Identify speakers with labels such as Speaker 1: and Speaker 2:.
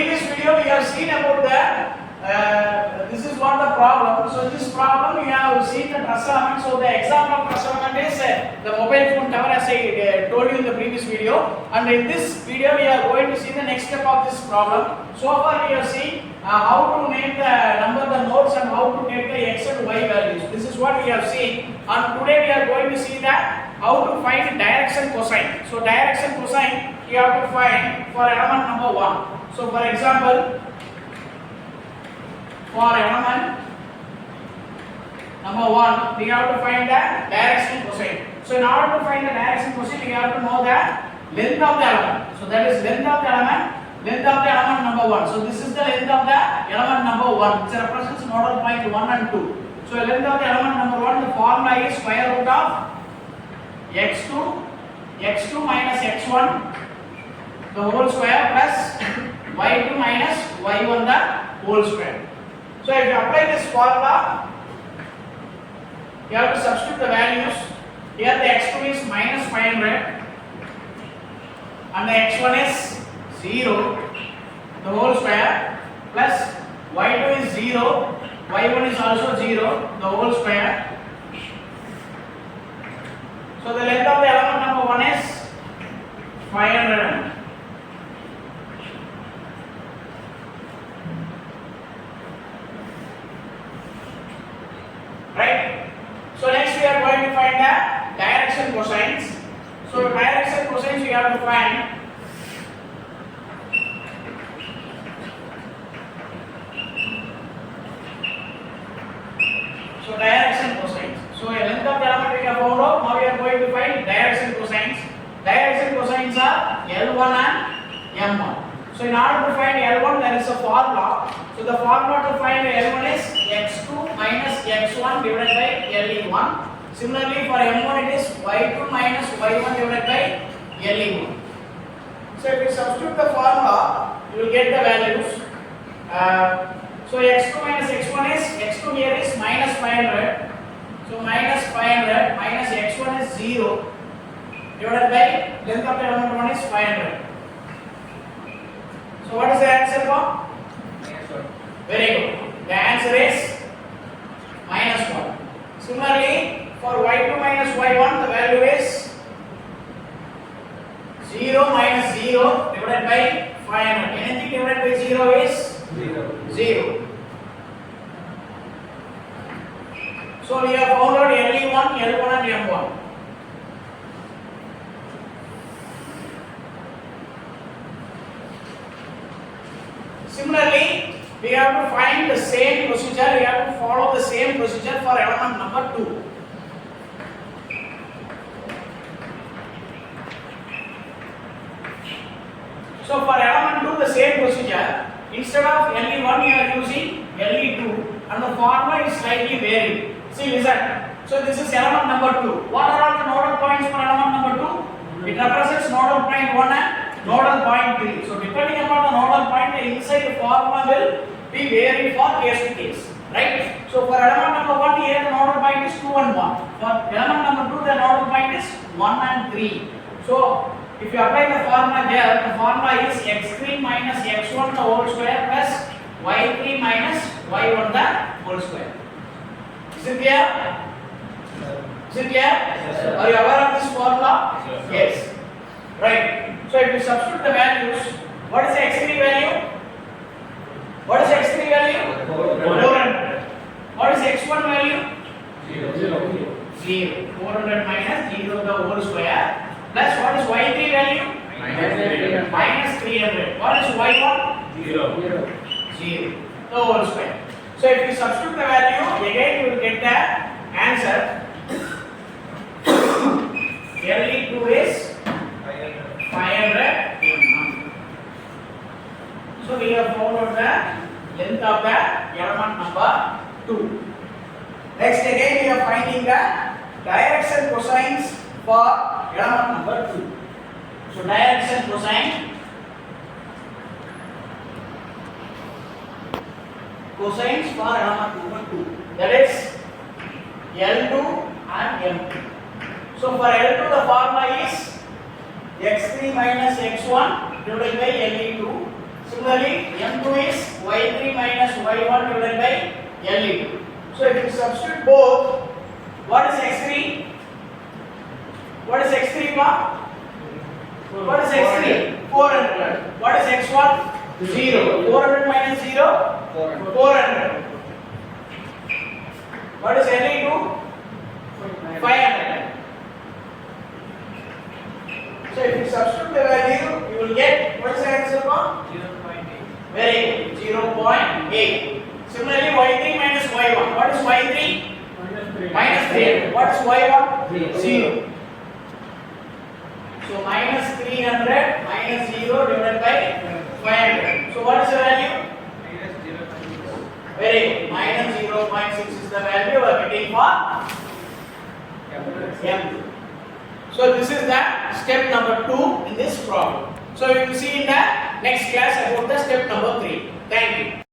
Speaker 1: previous video we have seen about this is what the problem. So this problem we have seen the truss element. So the example of truss element is the mobile phone tower, as I told you in the previous video. And in this video we are going to see the next step of this problem. So far we have seen how to make the nodes and how to make the x and y values. This is what we have seen. And today we are going to see that how to find direction cosine. So direction cosine you have to find for element number 1. So for example, for element number 1, we have to find the direction cosine. So in order to find the direction cosine, we have to know the length of the element. So that is length of the element number 1. So this is the length of the element number 1, which represents nodal point 1 and 2. So length of the element number 1, the formula is square root of x2 minus x1 the whole square plus y2 minus y1 the whole square. So if you apply this formula, you have to substitute the values. Here the x2 is minus 500 and the x1 is 0 the whole square plus y2 is 0, y1 is also 0 the whole square. So the length of the element number 1 is 500. Right? So next we are going to find the direction cosines. So direction cosines we have to find. So direction cosines. So a length of the element we have found out. Now we are going to find direction cosines. Direction cosines are L1 and M1. So in order to find L1 there is a formula. So the formula to find L1 is x2 minus x1 divided by Le1. Similarly for M1 it is y2 minus y1 divided by Le1. So if you substitute the formula, you will get the values. So x2 minus x1 is, x2 here is minus 500. So minus 500 minus x1 is 0 divided by length of the element 1 is 500. So what is the answer for? Very good. The answer is minus 1. Similarly, for y2 minus y1, the value is 0 minus 0 divided by 500. Anything divided by 0 is 0. So we have found out Le1, L1 and M1. Similarly, we have to find the same procedure, we have to follow the same procedure for element number 2. So for element 2 the same procedure, instead of Le1 you are using Le2 and the formula is slightly varied. See, listen. So this is element number 2. What are all the nodal points for element number 2? It represents nodal point 1 and nodal point 3. So depending upon the nodal point, the inside the formula will be varied for case to case. Right? So for element number 1 here the nodal point is 2 and 1. For element number 2 the nodal point is 1 and 3. So if you apply the formula there, the formula is x3 minus x1 the whole square plus y3 minus y1 the whole square. Is it clear? Is it clear? Yes, sir. Are you aware of this formula? Yes. Right. So if you substitute the values, what is the x3 value? What is the x3 value? 400. What is the x1 value? 0. 400 minus 0 the whole square plus what is y3 value? Minus 300. What is y1? 0. The whole square. So if you substitute the value, again you will get the answer. Le2 is 500 mm. So we have found out the length of the element number 2. Next again we are finding the direction cosines for element number 2. So direction cosine cosines for element number 2, that is L2 and M2. So for L2 the formula is x3 minus x1 divided by Le2. Similarly, M2 is Y3 minus Y1 divided by LE2. So if you substitute both, what is X3? What is X3 ma? What is X3? 400. What is X1? 0. 400 minus 0? 400. What is LE2? 500. So if you substitute the value, you will get, what is the answer ma? 0.8. Very good. 0.8. Similarly, Y3 minus Y1. What is Y3? Minus 300. What is Y1? 0. So minus 300 minus 0 divided by 500. So what is the value? Very good. Minus 0.6 is the value we are getting for M2. So this is the step number 2 in this problem. So we will see in the next class about the step number 3.